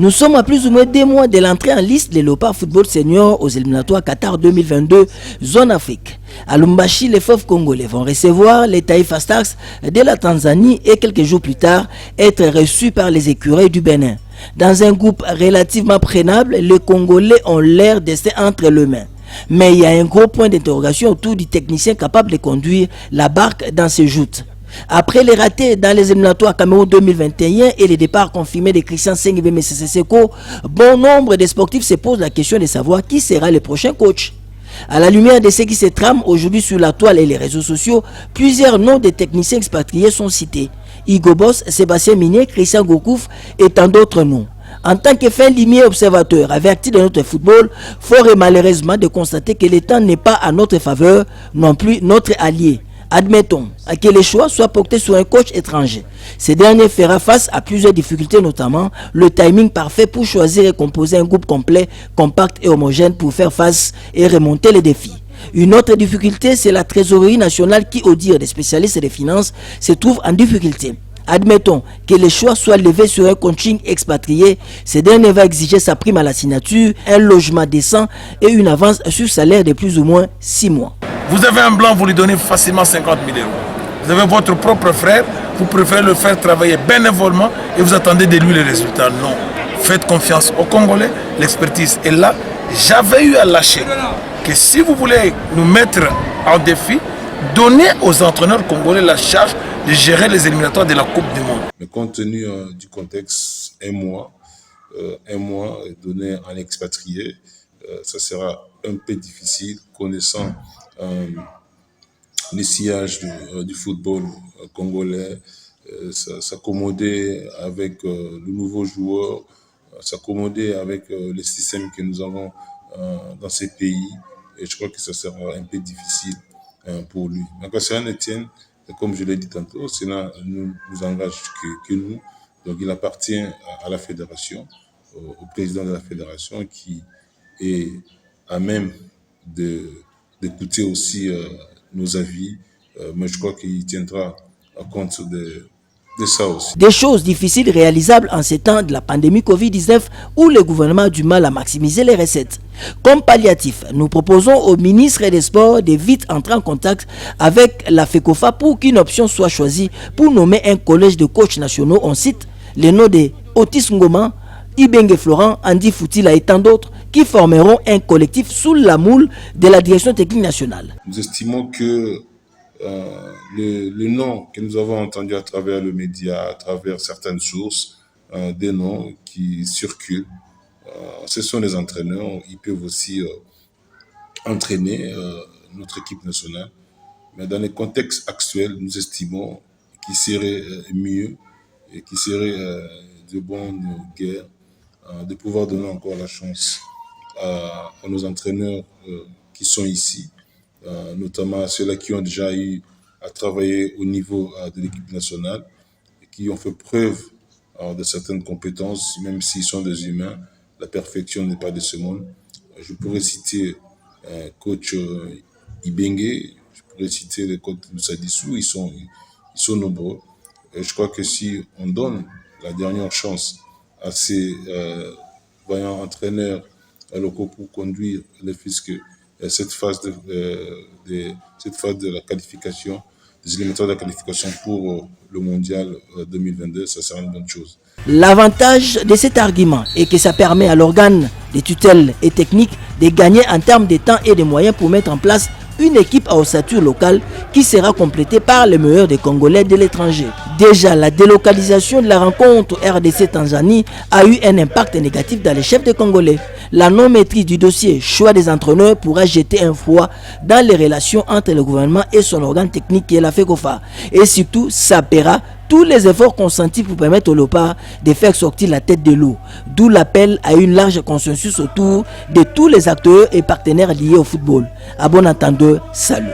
Nous sommes à plus ou moins 2 mois de l'entrée en liste des Léopards Football Senior aux éliminatoires Qatar 2022, zone Afrique. À Lumbashi, les fauves congolais vont recevoir les Taifa Stars de la Tanzanie et quelques jours plus tard être reçus par les écureuils du Bénin. Dans un groupe relativement prenable, les Congolais ont l'air d'être entre les mains. Mais il y a un gros point d'interrogation autour du technicien capable de conduire la barque dans ces joutes. Après les ratés dans les éliminatoires Cameroun 2021 et les départs confirmés de Christian Sengbe Meseseko, bon nombre de sportifs se posent la question de savoir qui sera le prochain coach. À la lumière de ce qui se trame aujourd'hui sur la toile et les réseaux sociaux, plusieurs noms de techniciens expatriés sont cités. Igo Boss, Sébastien Minier, Christian Gokouf et tant d'autres noms. En tant que fin limier observateur averti de notre football, fort et malheureusement de constater que le temps n'est pas à notre faveur, non plus notre allié. Admettons que les choix soient portés sur un coach étranger. Ce dernier fera face à plusieurs difficultés, notamment le timing parfait pour choisir et composer un groupe complet, compact et homogène pour faire face et remonter les défis. Une autre difficulté, c'est la trésorerie nationale qui, au dire des spécialistes des finances, se trouve en difficulté. Admettons que les choix soient levés sur un coaching expatrié, ce dernier va exiger sa prime à la signature, un logement décent et une avance sur salaire de plus ou moins 6 mois. Vous avez un blanc, vous lui donnez facilement 50 000 euros. Vous avez votre propre frère, vous préférez le faire travailler bénévolement et vous attendez de lui les résultats. Non. Faites confiance aux Congolais, l'expertise est là. J'avais eu à lâcher que si vous voulez nous mettre en défi, donnez aux entraîneurs congolais la charge de gérer les éliminatoires de la Coupe du Monde. Mais compte tenu du contexte, un mois donné en expatrié, ça sera un peu difficile, connaissant le sillage du football congolais, s'accommoder avec le nouveau joueur, s'accommoder avec le système que nous avons dans ces pays. Et je crois que ça sera un peu difficile pour lui. Donc, cela ne tient, comme je l'ai dit tantôt, cela ne nous engage que nous. Donc, il appartient à la fédération, au président de la fédération qui est à même d'écouter aussi nos avis, mais je crois qu'il tiendra compte de ça aussi. Des choses difficiles réalisables en ces temps de la pandémie Covid-19 où le gouvernement a du mal à maximiser les recettes. Comme palliatif, nous proposons au ministre des Sports de vite entrer en contact avec la FECOFA pour qu'une option soit choisie pour nommer un collège de coachs nationaux. On cite les noms de Otis Ngoma, Ibenge Florent, Andy Foutila et tant d'autres qui formeront un collectif sous la moule de la direction technique nationale. Nous estimons que le nom que nous avons entendu à travers le média, à travers certaines sources, des noms qui circulent, ce sont les entraîneurs. Ils peuvent aussi entraîner notre équipe nationale. Mais dans le contexte actuel, nous estimons qu'il serait mieux et qu'il serait de bonne guerre de pouvoir donner encore la chance à nos entraîneurs qui sont ici, notamment à ceux-là qui ont déjà eu à travailler au niveau de l'équipe nationale et qui ont fait preuve de certaines compétences, même s'ils sont des humains. La perfection n'est pas de ce monde. Je pourrais citer coach Ibenge, je pourrais citer le coach Moussa Dissou, ils sont nombreux. Et je crois que si on donne la dernière chance à ces voyants entraîneurs locaux pour conduire les fiscs cette phase de la qualification, des éliminatoires de la qualification pour le mondial 2022, ça sera une bonne chose. L'avantage de cet argument est que ça permet à l'organe de tutelle et technique de gagner en termes de temps et de moyens pour mettre en place une équipe à ossature locale qui sera complétée par les meilleurs des Congolais de l'étranger. Déjà, la délocalisation de la rencontre RDC-Tanzanie a eu un impact négatif dans les chefs des Congolais. La non-maîtrise du dossier choix des entraîneurs pourra jeter un froid dans les relations entre le gouvernement et son organe technique qui est la FECOFA. Et surtout, ça paiera tous les efforts consentis pour permettre aux Léopards de faire sortir la tête de l'eau. D'où l'appel à une large consensus autour de tous les acteurs et partenaires liés au football. À bon entendeur, salut.